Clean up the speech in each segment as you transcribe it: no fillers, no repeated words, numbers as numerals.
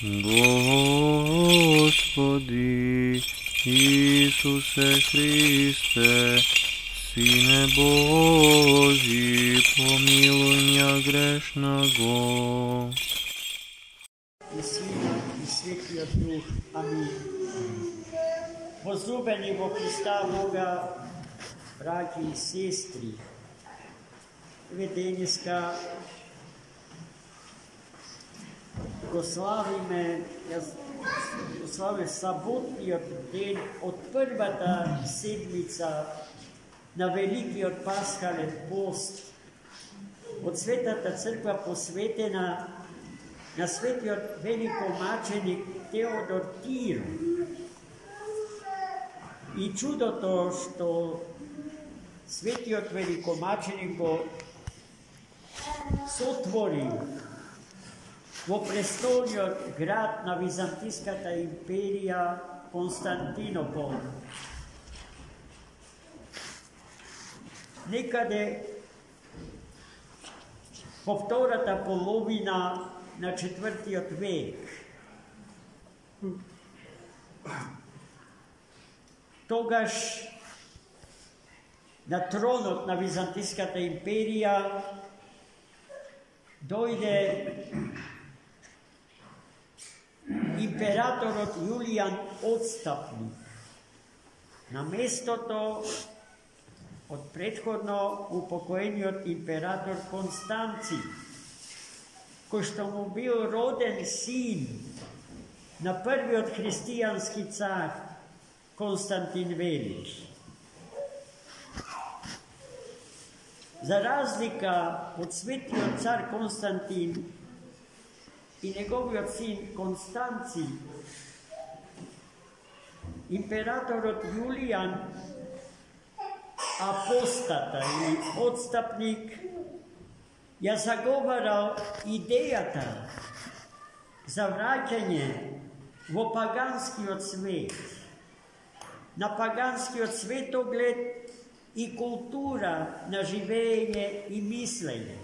Господи Исусе Христе, Сине Божий, помилуй меня грешного. И Сина, и Светлия Дух. Аминь. Возлюбени во Христа Бога, браки и сестри, денеска го славиме саботниот ден од првата седмица на Великиот Пасхален пост од Светата Црква, посветена на светиот великомаченик Теодор Тиро. И чудото што светиот великомаченик го сотвори во престолниот град на Византиската империја Константинопол. Некаде во втората половина на 4. век. Тогаш на тронот на Византиската империја дојде императорот Јулијан Отстапник на местото од претходно упокоениот император Констанци, кој што му бил роден син на првиот христијански цар Константин Велики. За разлика од светиот цар Константин и неговиот син Констанци, императорот Јулијан Апостата или Отстапник ја заговарал идејата за враќање во паганскиот свет, на паганскиот светоглед и култура на живење и мислење.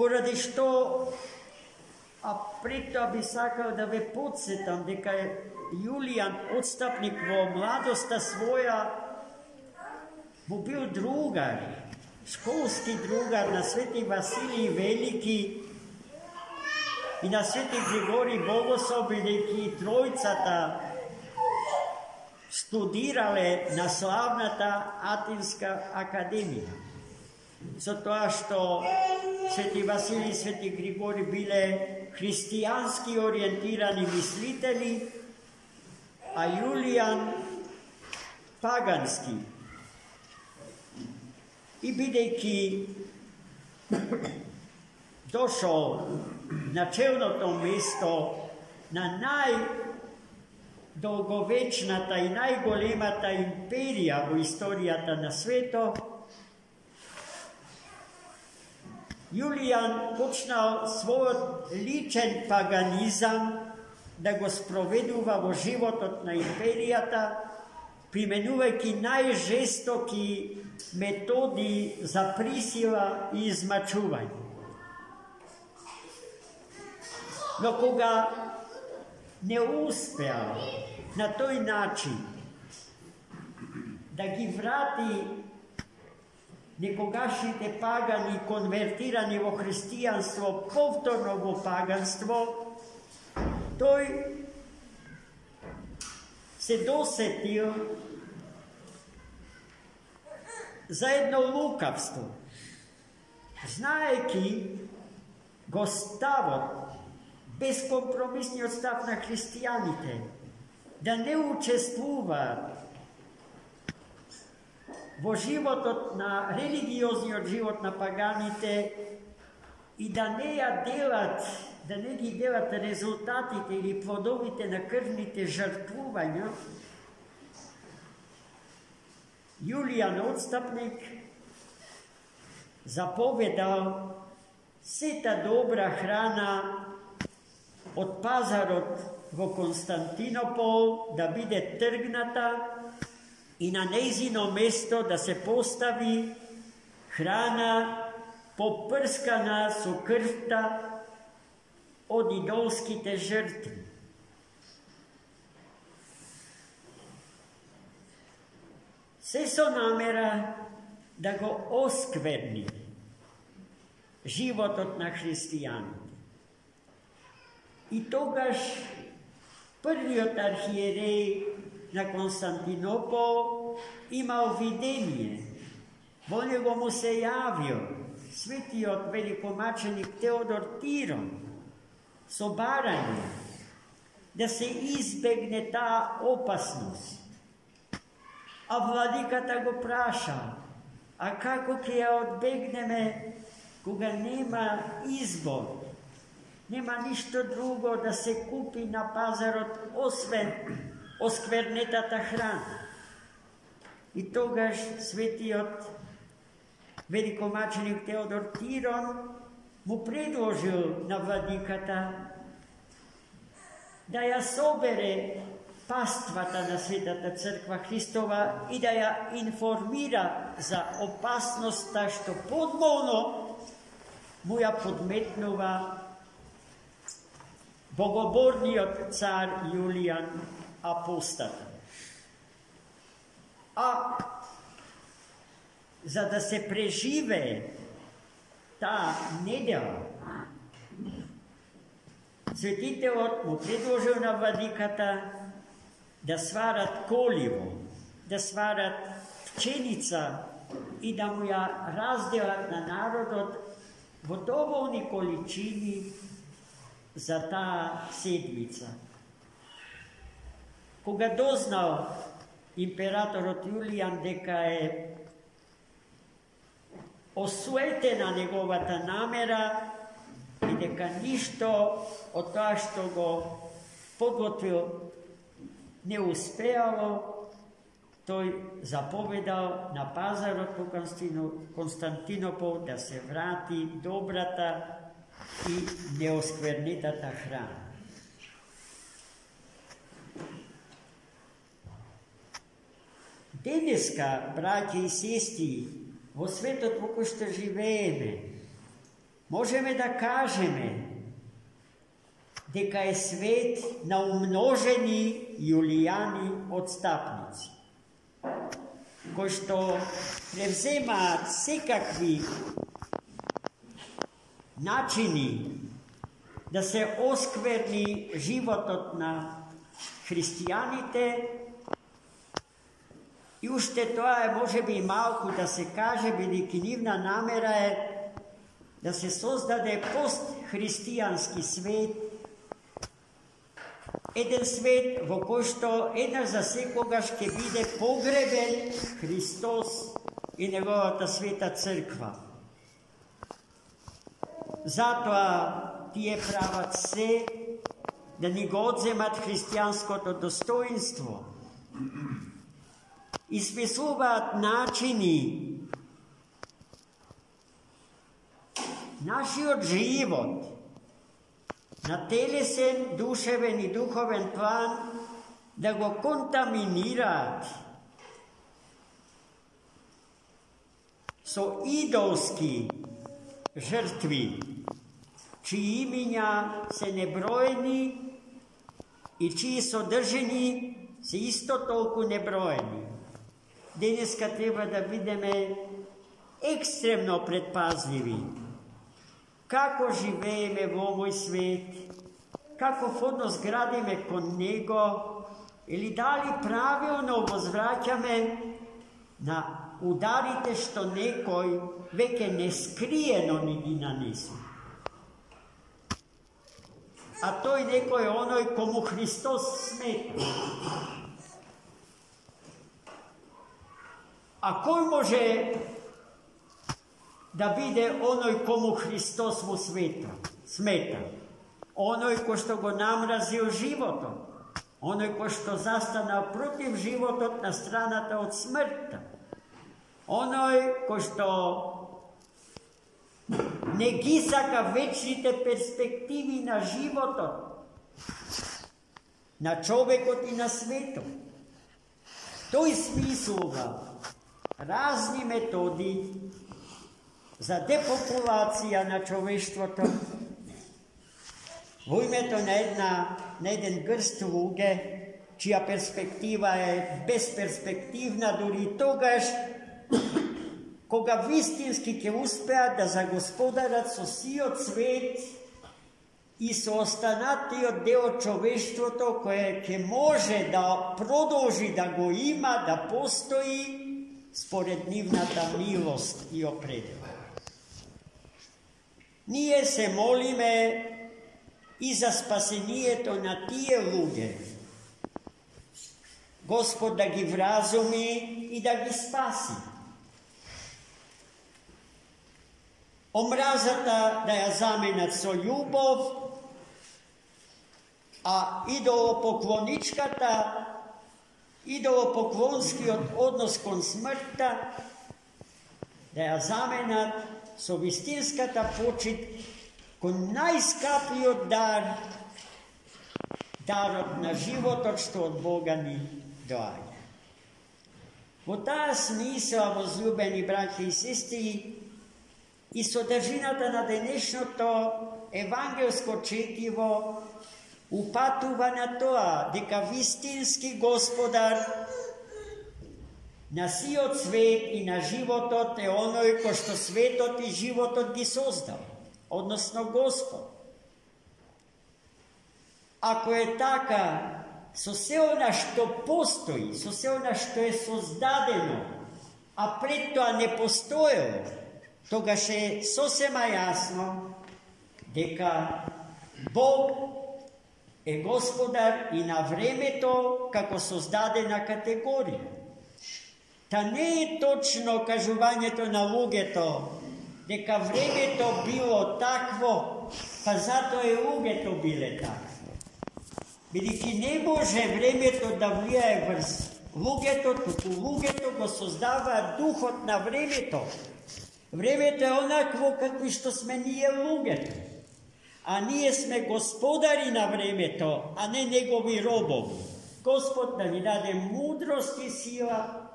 Поради што, а пред тоа би сакал да ве подсетам дека Јулијан Отстапник во младоста своја му бил другар, школски другар на Свети Василий Велики и на Свети Григорий Богослов, бидејќи тројцата студирале на славната Атинска академија. Со тоа што Свети Василий и Свети Григорий биле христијански ориентирани мислители, а Јулијан пагански. И бидејќи дошол на челното место на најдолговечната и најголемата империја во историјата на свето, Јулијан почнал својот личен паганизам да го спроведува во животот на империјата, применувајќи најжестоки методи за присила и измачување. Но кога не успеа на тој начин да ги врати некогашните пагани конвертирани во христијанство повторно во паганство, тој се досетил за едно лукавство, знаејќи го ставот, безкомпромисниот став на христијаните, да не учествуваат во животот на религиозниот живот на паганите и да не ги делат резултатите или плодовите на крвните жртвувања, Јулијан Отстапник заповедал сета добра храна од пазарот во Константинопол да биде тргната и на нејзино место да се постави храна попрскана со крвта од идолските жртви. Се со намера да го оскверни животот на христијаните. И тогаш првиот архиереј на Константинопол имал видение. Во него му се јавил светиот великомаченик Теодор Тирон со барање да се избегне таа опасност. А владиката го праша, а како ќе ја одбегнеме кога нема избор, нема ништо друго да се купи на пазарот освен осквернетата храна. И тогаш светиот великомаченик Теодор Тирон му предложил на владиката да ја собере паствата на Светата Црква Христова и да ја информира за опасноста што подмолно му ја подметнува богоборниот цар Јулијан Апостата. А за да се преживее таа недела, светителот му предложил на владиката да сварат коливо, да сварат пченица и да му ја разделат на народот во доволни количини за таа седмица. Кога дознал императорот Јулијан дека е осуетена неговата намера и дека ништо од тоа што го подготвил не успеало, тој заповедал на пазарот по Константинопол да се врати добрата и неосквернетата храна. Денеска, браќи и сестри, во светот во кој што живееме, можеме да кажеме дека е свет на умножени Јулијани отстапници, кои што превземаат секакви начини да се оскверни животот на христијаните. И уште тоа е можеби и малку да се каже, бидејќи нивна намера е да се создаде постхристијански свет, еден свет во кој што еднаш за секогаш ќе биде погребен Христос и неговата света црква. Затоа тие прават се да ни го одземат христијанското достоинство. И смислуваат начини нашиот живот на телесен, душевен и духовен план да го контаминираат со идолски жртви, чии имиња се неброени и чии содржини се исто толку неброени. Денеска треба да бидеме екстремно предпазливи. Како живееме во овој свет, каков однос градиме кон него, или дали правилно возвраќаме на ударите што некој веќе нескриено ни ги нанесе. А тој некој е оној кому Христос смета. А кој може да биде оној кому Христос му смета? Оној кој што го намразил животот, оној кој што застанал против животот на страната од смртта, оној кој што не ги сака вечните перспективи на животот, на човекот и на светот. Тој смислува разни методи za depopulacija na човештвото. Во името на еден грст луѓе, чија перспектива е безперспективна, дури тогаш, кога вистински ќе успеат да загосподарат со сиот свет и со останатиот дел од човештвото, кое ќе може да продолжи да го има, да постои според нивната милост и определ. Ние се молиме и за спасението на тие луѓе. Господ да ги вразуми и да ги спаси. Омразата да ја заменат со љубов, а идолопоклонскиот однос кон смртта да ја заменат со вистинската почит кон најскапиот дар, дарот на животот што од Бога ни доаѓа. Во таа смисла, возлюбени браќи и сестри, и содржината на денешното евангелско четиво упатува на тоа дека вистински Господар на сиот свет и на животот е оној кој што светот и животот ги создал, односно Господ. Ако е така, со се она што постои, со се она што е создадено, а пред тоа не постоело, тогаш е сосема јасно дека Бог е Господар и на времето како создадена категорија. Та не е точно кажувањето на луѓето дека времето било такво, па затоа и луѓето биле такво. Бидејќи не може времето да влијае врз луѓето, туку луѓето го создава духот на времето. Времето е онакво како што сме ние луѓето. А ние сме господари на времето, а не негови робови. Господ да ни даде мудрост и сила,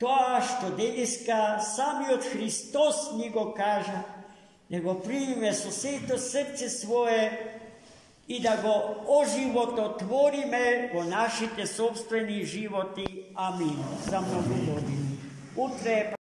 тоа што денеска самиот Христос ни го кажа, да го примиме со сето срце свое и да го оживототвориме во нашите собствени животи. Амин. За многу години. Утре